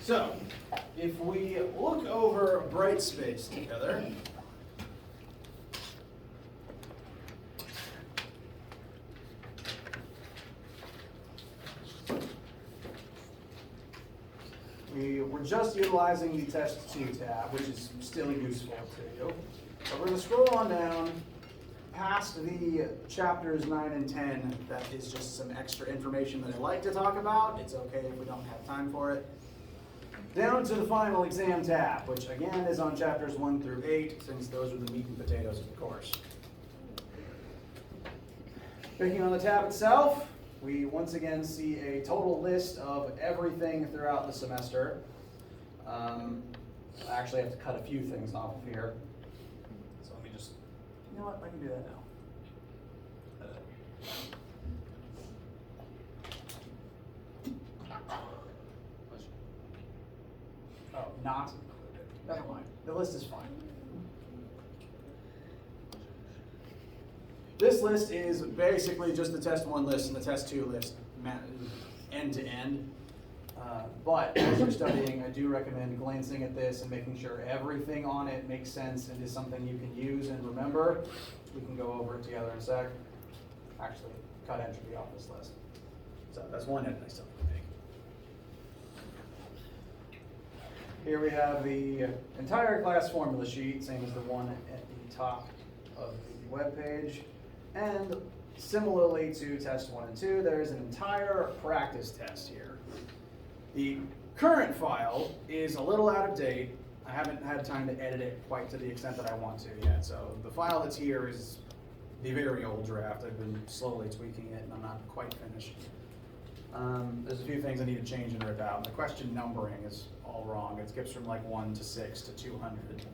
So, if we look over bright space together, we're just utilizing the Test 2 tab, which is still useful to you. But we're going to scroll on down past the chapters 9 and 10. That is just some extra information that I like to talk about. It's okay if we don't have time for it. Down to the final exam tab, which again is on chapters 1 through 8, since those are the meat and potatoes of the course. Clicking on the tab itself, we once again see a total list of everything throughout the semester. I actually have to cut a few things off of here. So let me just, you know what, I can do that now. Oh, not included. Never mind. The list is fine. This list is basically just the Test 1 list and the Test 2 list, end to end. But as you're studying, I do recommend glancing at this and making sure everything on it makes sense and is something you can use and remember. We can go over it together in a sec. Actually, cut entropy off this list. So that's one edit I still need to make. Here we have the entire class formula sheet, same as the one at the top of the web page. And similarly to Test 1 and 2, there is an entire practice test here. The current file is a little out of date. I haven't had time to edit it quite to the extent that I want to yet. So the file that's here is the very old draft. I've been slowly tweaking it and I'm not quite finished. There's a few things I need to change and rip out. The question numbering is all wrong. It skips from like 1 to 6 to 200.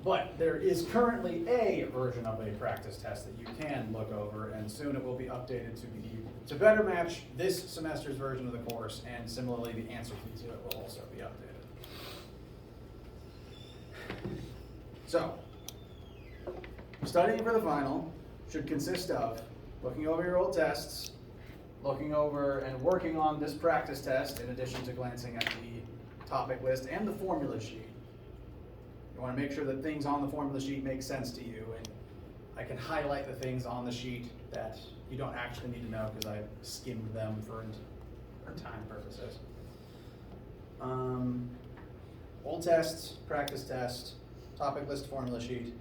But there is currently a version of a practice test that you can look over, and soon it will be updated to better match this semester's version of the course, and similarly the answer key to it will also be updated. So, studying for the final should consist of looking over your old tests, looking over and working on this practice test in addition to glancing at the topic list and the formula sheet. You want to make sure that things on the formula sheet make sense to you, and I can highlight the things on the sheet that you don't actually need to know because I skimmed them for time purposes. Old tests, practice test, topic list, formula sheet.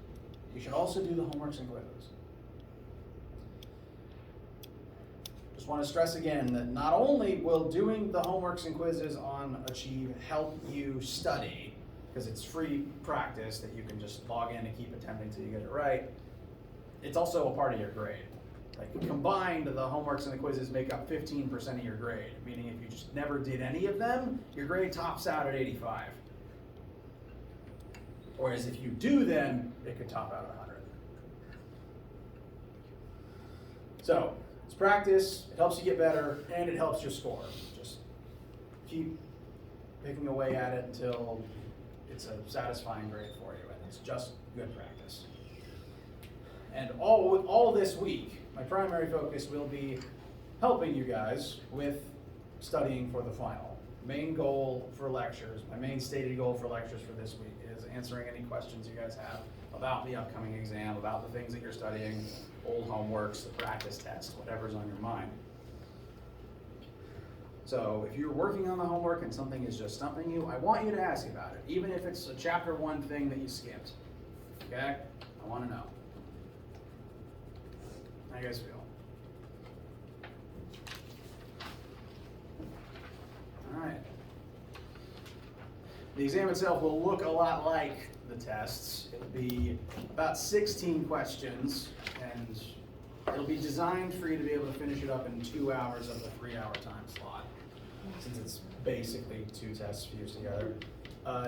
You should also do the homeworks and quizzes. Just want to stress again that not only will doing the homeworks and quizzes on Achieve help you study, because it's free practice that you can just log in and keep attempting till you get it right, it's also a part of your grade. Like combined, the homeworks and the quizzes make up 15% of your grade, meaning if you just never did any of them, your grade tops out at 85. Whereas if you do them, it could top out at 100. So, it's practice, it helps you get better, and it helps your score. Just keep picking away at it until it's a satisfying grade for you, and it's just good practice. And all this week, my primary focus will be helping you guys with studying for the final. Main goal for lectures, my main stated goal for lectures for this week is answering any questions you guys have about the upcoming exam, about the things that you're studying, old homeworks, the practice test, whatever's on your mind. So if you're working on the homework and something is just stumping you, I want you to ask about it, even if it's a chapter 1 thing that you skipped. Okay? I want to know. How you guys feel? All right. The exam itself will look a lot like the tests. It'll be about 16 questions, and it'll be designed for you to be able to finish it up in 2 hours of the 3-hour time slot, since it's basically 2 tests fused together.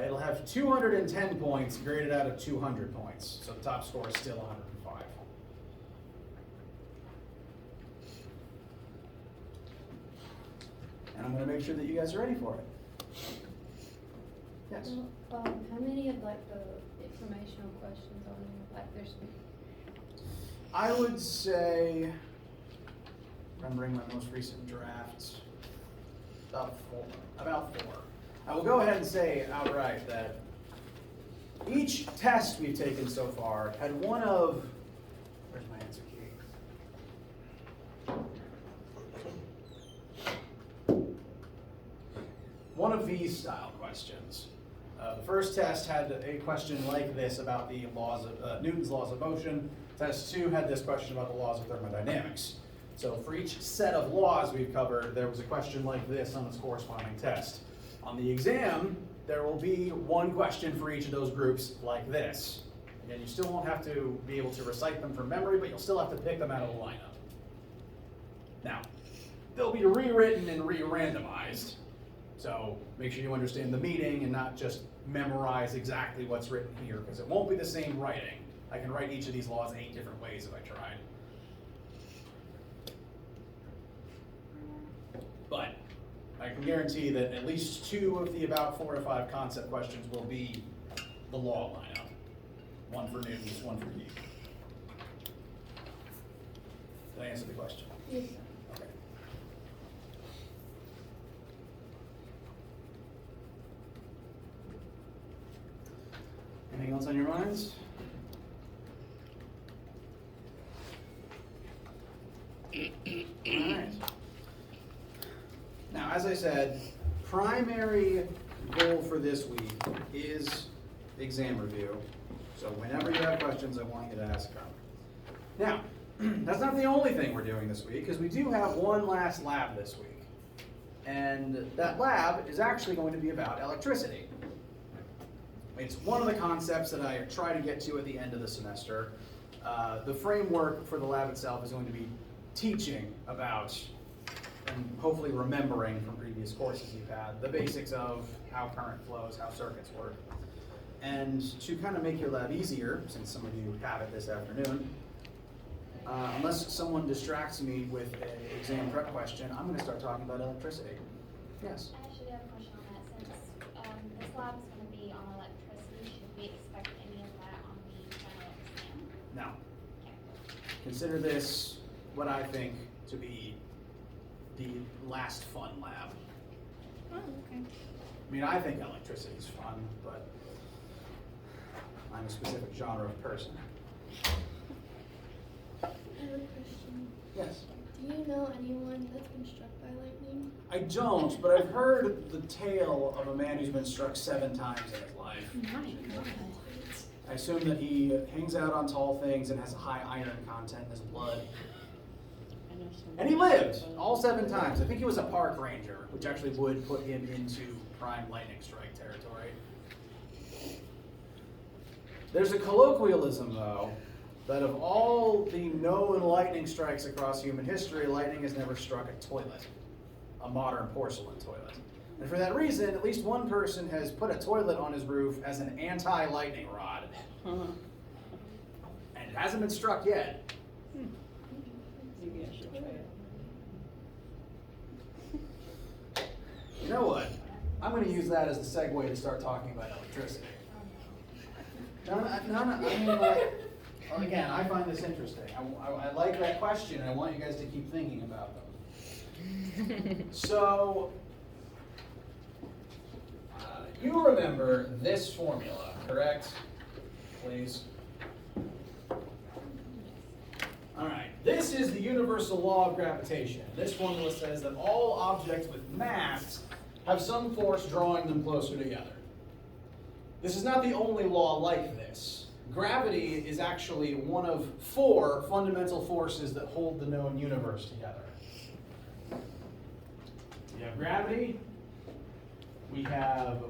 It'll have 210 points graded out of 200 points, so the top score is still 105. And I'm going to make sure that you guys are ready for it. Yes? How many of like the informational questions on there? Like there's. I would say, remembering my most recent drafts, About four. I will go ahead and say outright that each test we've taken so far had one of, where's my answer key? One of these style questions. The first test had a question like this about the laws of Newton's laws of motion. Test 2 had this question about the laws of thermodynamics. So for each set of laws we've covered, there was a question like this on its corresponding test. On the exam, there will be one question for each of those groups like this. Again, you still won't have to be able to recite them from memory, but you'll still have to pick them out of the lineup. Now, they'll be rewritten and re-randomized. So make sure you understand the meaning and not just memorize exactly what's written here, because it won't be the same writing. I can write each of these laws 8 different ways if I tried. But I can guarantee that at least 2 of the about 4 to 5 concept questions will be the law lineup. One for Newton's, one for Geek. Did I answer the question? Yes, sir. Okay. Anything else on your minds? All right. Now, as I said, primary goal for this week is exam review. So whenever you have questions, I want you to ask them. Now, that's not the only thing we're doing this week, because we do have one last lab this week. And that lab is actually going to be about electricity. It's one of the concepts that I try to get to at the end of the semester. The framework for the lab itself is going to be teaching about, and hopefully remembering from previous courses you've had, the basics of how current flows, how circuits work. And to kind of make your lab easier, since some of you have it this afternoon, unless someone distracts me with an exam prep question, I'm going to start talking about electricity. Yes? I actually have a question on that. Since this lab is going to be on electricity, should we expect any of that on the final exam? No. Okay. Consider this what I think to be the last fun lab. Oh, okay. I mean, I think electricity is fun, but I'm a specific genre of person. I have a question. Yes? Do you know anyone that's been struck by lightning? I don't, but I've heard the tale of a man who's been struck 7 times in his life. I assume that he hangs out on tall things and has a high iron content in his blood. And he lived all 7 times. I think he was a park ranger, which actually would put him into prime lightning strike territory. There's a colloquialism, though, that of all the known lightning strikes across human history, lightning has never struck a toilet, a modern porcelain toilet. And for that reason, at least one person has put a toilet on his roof as an anti-lightning rod. And it hasn't been struck yet. Maybe I should try it. You know what? I'm going to use that as the segue to start talking about electricity. No, I mean, like, well, again, I find this interesting. I like that question, and I want you guys to keep thinking about them. So, you remember this formula, correct? Please. All right, this is the universal law of gravitation. This formula says that all objects with mass have some force drawing them closer together. This is not the only law like this. Gravity is actually one of 4 fundamental forces that hold the known universe together. We have gravity, we have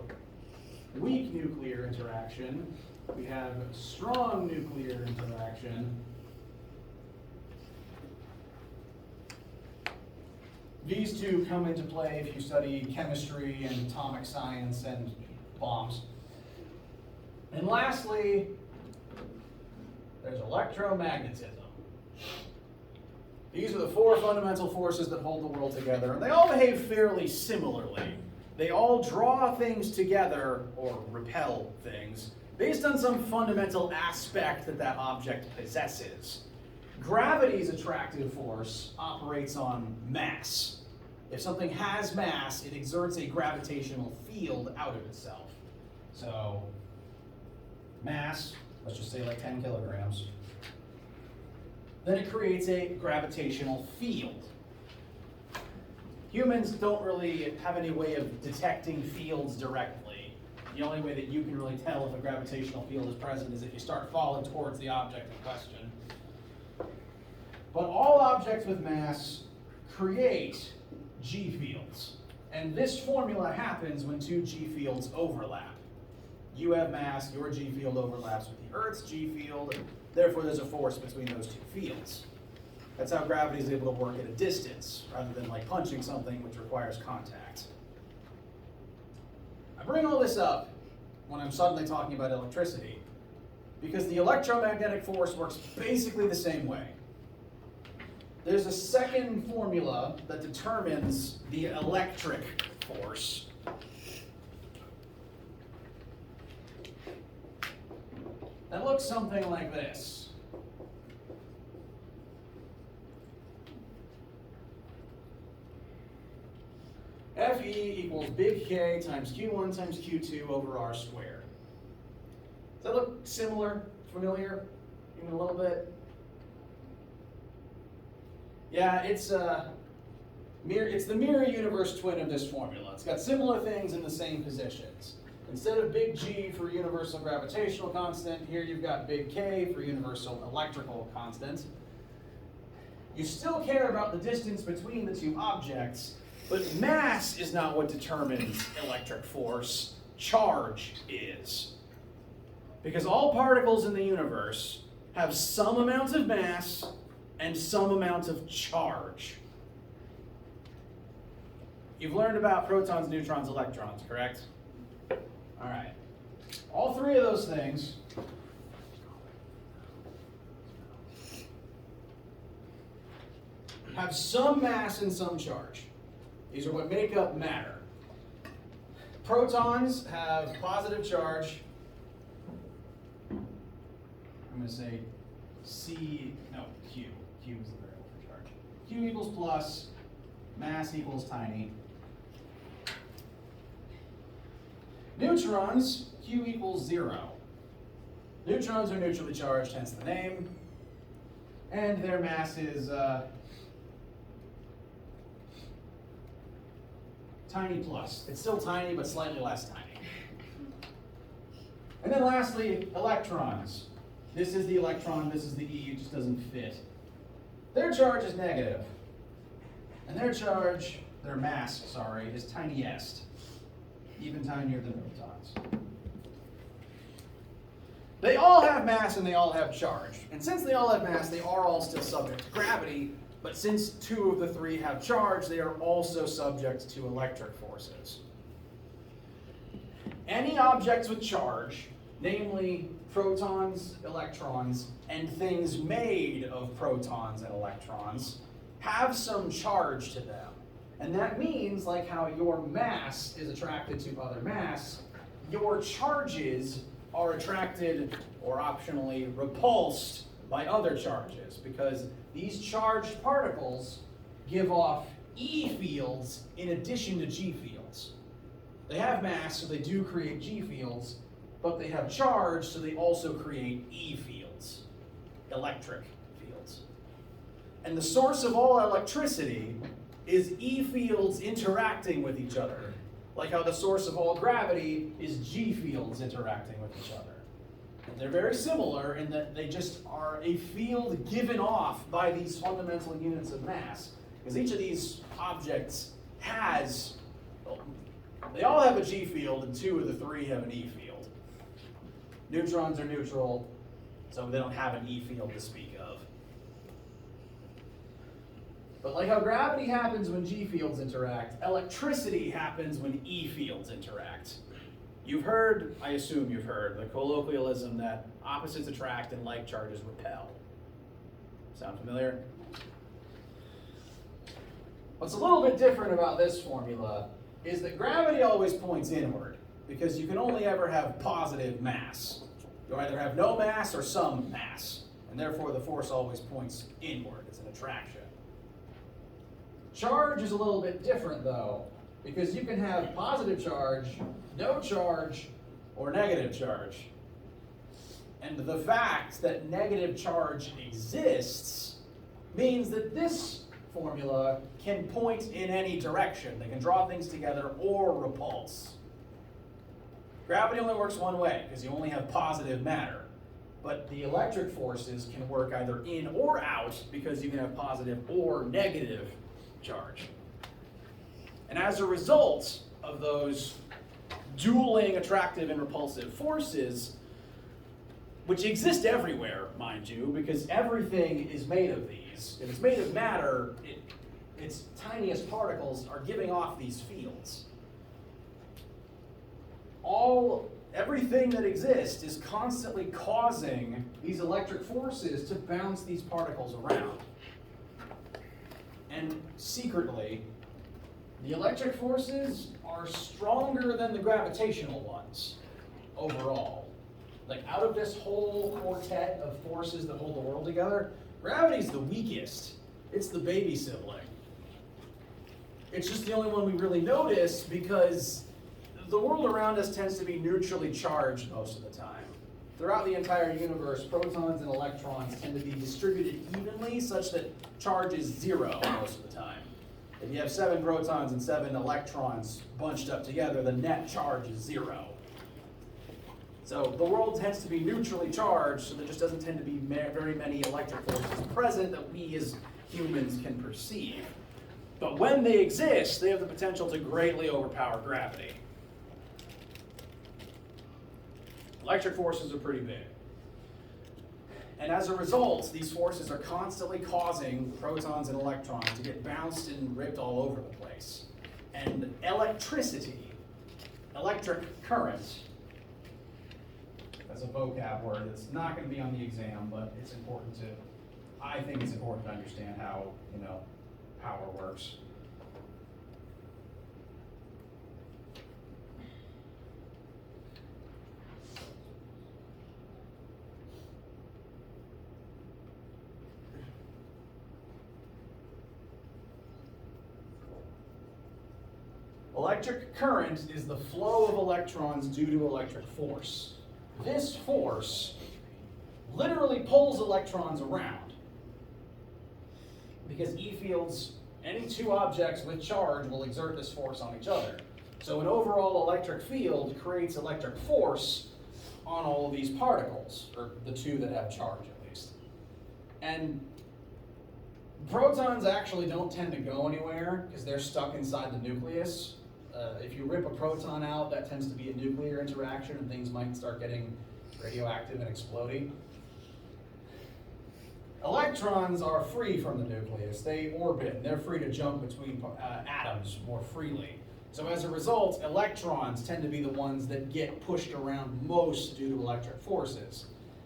weak nuclear interaction, we have strong nuclear interaction, these 2 come into play if you study chemistry and atomic science and bombs. And lastly, there's electromagnetism. These are the 4 fundamental forces that hold the world together, and they all behave fairly similarly. They all draw things together, or repel things, based on some fundamental aspect that that object possesses. Gravity's attractive force operates on mass. If something has mass, it exerts a gravitational field out of itself. So, mass, let's just say like 10 kilograms, then it creates a gravitational field. Humans don't really have any way of detecting fields directly. The only way that you can really tell if a gravitational field is present is if you start falling towards the object in question. But all objects with mass create G fields. And this formula happens when two G fields overlap. You have mass, your G field overlaps with the Earth's G field, therefore there's a force between those two fields. That's how gravity is able to work at a distance, rather than like punching something which requires contact. I bring all this up when I'm suddenly talking about electricity, because the electromagnetic force works basically the same way. There's a second formula that determines the electric force. That looks something like this. Fe equals big K times Q1 times Q2 over R squared. Does that look similar, familiar, even a little bit? Yeah, it's the mirror universe twin of this formula. It's got similar things in the same positions. Instead of big G for universal gravitational constant, here you've got big K for universal electrical constant. You still care about the distance between the two objects, but mass is not what determines electric force. Charge is. Because all particles in the universe have some amount of mass and some amount of charge. You've learned about protons, neutrons, electrons, correct? All right. All three of those things have some mass and some charge. These are what make up matter. Protons have positive charge. I'm going to say Q. Q is the variable for charge. Q equals plus, mass equals tiny. Neutrons, Q equals 0. Neutrons are neutrally charged, hence the name. And their mass is tiny plus. It's still tiny, but slightly less tiny. And then lastly, electrons. This is the electron, this is the E, it just doesn't fit. Their charge is negative. And their mass, is tiniest. Even tinier than protons. They all have mass and they all have charge. And since they all have mass, they are all still subject to gravity. But since two of the three have charge, they are also subject to electric forces. Any objects with charge, namely protons, electrons, and things made of protons and electrons, have some charge to them. And that means, like how your mass is attracted to other mass, your charges are attracted or optionally repulsed by other charges, because these charged particles give off E fields in addition to G fields. They have mass, so they do create G fields, but they have charge, so they also create E fields, electric fields. And the source of all electricity is E fields interacting with each other, like how the source of all gravity is G fields interacting with each other. They're very similar in that they just are a field given off by these fundamental units of mass, because each of these objects has, they all have a G field and two of the three have an E field. Neutrons are neutral, so they don't have an E field to speak of. But like how gravity happens when G fields interact, electricity happens when E fields interact. You've heard, I assume you've heard, the colloquialism that opposites attract and like charges repel. Sound familiar? What's a little bit different about this formula is that gravity always points inward, because you can only ever have positive mass. You either have no mass or some mass, and therefore the force always points inward. It's an attraction. Charge is a little bit different though, because you can have positive charge, no charge, or negative charge. And the fact that negative charge exists means that this formula can point in any direction. They can draw things together or repulse. Gravity only works one way, because you only have positive matter. But the electric forces can work either in or out, because you can have positive or negative charge. And as a result of those dueling attractive and repulsive forces, which exist everywhere, mind you, because everything is made of these. If it's made of matter, its tiniest particles are giving off these fields. Everything that exists is constantly causing these electric forces to bounce these particles around. And secretly, the electric forces are stronger than the gravitational ones overall. Like out of this whole quartet of forces that hold the world together, gravity's the weakest. It's the baby sibling. It's just the only one we really notice because the world around us tends to be neutrally charged most of the time. Throughout the entire universe, protons and electrons tend to be distributed evenly such that charge is 0 most of the time. If you have 7 protons and 7 electrons bunched up together, the net charge is 0. So the world tends to be neutrally charged, so there just doesn't tend to be very many electric forces present that we as humans can perceive. But when they exist, they have the potential to greatly overpower gravity. Electric forces are pretty big. And as a result, these forces are constantly causing protons and electrons to get bounced and ripped all over the place. And electricity, electric current, that's a vocab word. It's not going to be on the exam, but it's important to, I think it's important to understand how, power works. Electric current is the flow of electrons due to electric force. This force literally pulls electrons around because E fields, any two objects with charge will exert this force on each other. So an overall electric field creates electric force on all of these particles, or the two that have charge at least. And protons actually don't tend to go anywhere because they're stuck inside the nucleus. If you rip a proton out, that tends to be a nuclear interaction and things might start getting radioactive and exploding. Electrons are free from the nucleus. They orbit and they're free to jump between atoms more freely. So as a result, electrons tend to be the ones that get pushed around most due to electric forces.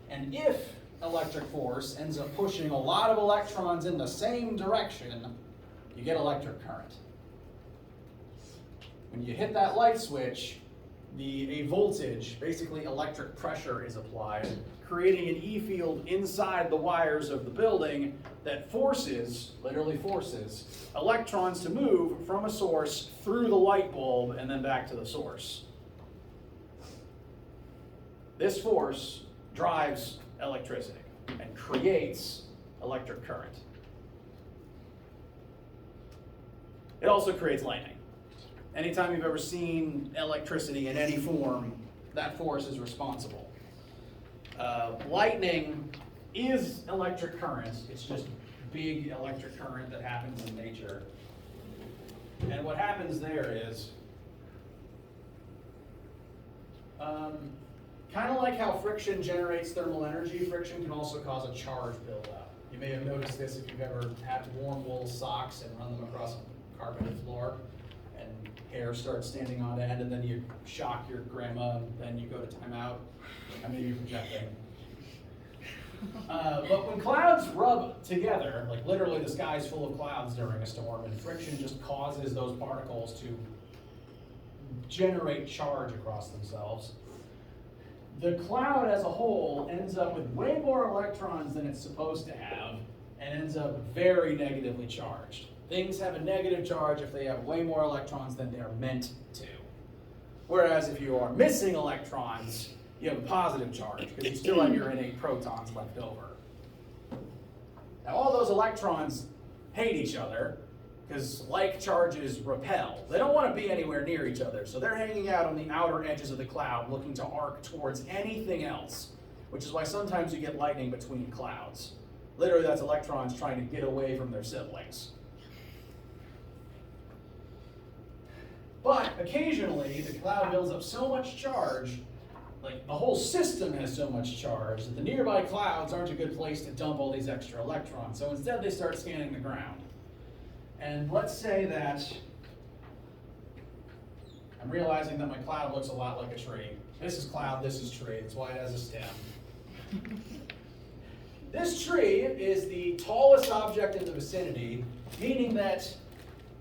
And if electric force ends up pushing a lot of electrons in the same direction, you get electric current. When you hit that light switch, a voltage, basically electric pressure, is applied, creating an E field inside the wires of the building that forces, literally forces, electrons to move from a source through the light bulb and then back to the source. This force drives electricity and creates electric current. It also creates lightning. Anytime you've ever seen electricity in any form, that force is responsible. Lightning is electric current. It's just big electric current that happens in nature. And what happens there is, kind of like how friction generates thermal energy, friction can also cause a charge buildup. You may have noticed this if you've ever had warm wool socks and run them across a carpeted floor. Hair starts standing on end, and then you shock your grandma, and then you go to timeout. I may be projecting. But when clouds rub together, like literally the sky's full of clouds during a storm, and friction just causes those particles to generate charge across themselves, the cloud as a whole ends up with way more electrons than it's supposed to have, and ends up very negatively charged. Things have a negative charge if they have way more electrons than they're meant to. Whereas if you are missing electrons, you have a positive charge because you still have your innate protons left over. Now all those electrons hate each other because like charges repel. They don't want to be anywhere near each other, so they're hanging out on the outer edges of the cloud looking to arc towards anything else, which is why sometimes you get lightning between clouds. Literally, that's electrons trying to get away from their siblings. But occasionally, the cloud builds up so much charge, like the whole system has so much charge, that the nearby clouds aren't a good place to dump all these extra electrons. So instead, they start scanning the ground. And let's say that I'm realizing that my cloud looks a lot like a tree. This is cloud, this is tree. That's why it has a stem. This tree is the tallest object in the vicinity, meaning that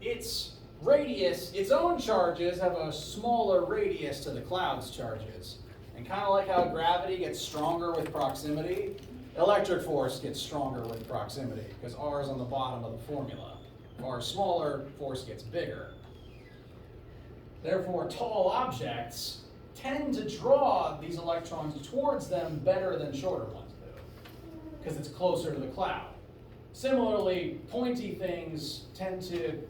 its radius, its own charges have a smaller radius to the cloud's charges. And kind of like how gravity gets stronger with proximity, electric force gets stronger with proximity, because R is on the bottom of the formula. If R is smaller, force gets bigger. Therefore, tall objects tend to draw these electrons towards them better than shorter ones do, because it's closer to the cloud. Similarly, pointy things tend to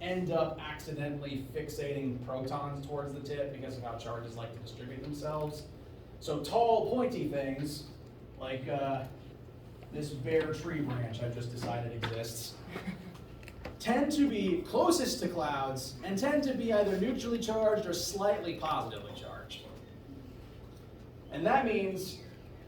end up accidentally fixating protons towards the tip because of how charges like to distribute themselves. So tall, pointy things, like this bare tree branch I've just decided exists, tend to be closest to clouds and tend to be either neutrally charged or slightly positively charged. And that means,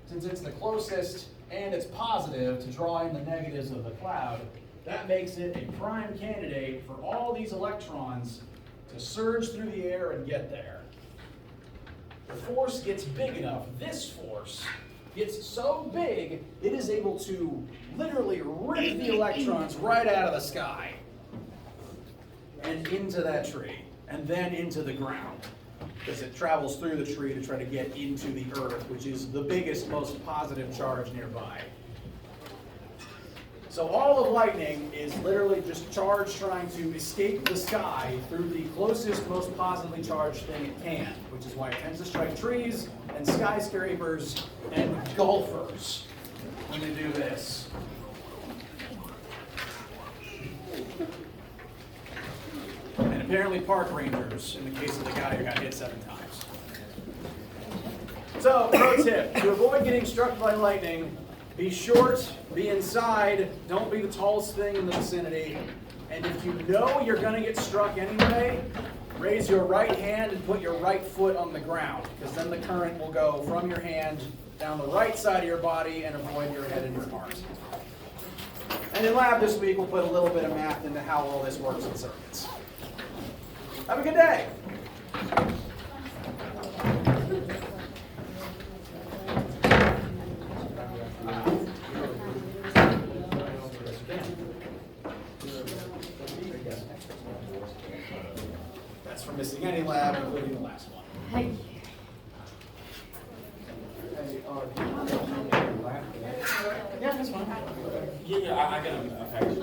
since it's the closest and it's positive to draw in the negatives of the cloud, that makes it a prime candidate for all these electrons to surge through the air and get there. The force gets big enough, this force gets so big, it is able to literally rip the electrons right out of the sky and into that tree, and then into the ground, because it travels through the tree to try to get into the earth, which is the biggest, most positive charge nearby. So all of lightning is literally just charge trying to escape the sky through the closest, most positively charged thing it can, which is why it tends to strike trees and skyscrapers and golfers when they do this. And apparently park rangers, in the case of the guy who got hit 7 times. So, pro tip, to avoid getting struck by lightning, be short, be inside, don't be the tallest thing in the vicinity, and if you know you're going to get struck anyway, raise your right hand and put your right foot on the ground, because then the current will go from your hand down the right side of your body and avoid your head and your heart. And in lab this week, we'll put a little bit of math into how all this works in circuits. Have a good day. That's for missing any lab, including the last one. Thank you. Yeah, that's fine. Yeah, I got a package.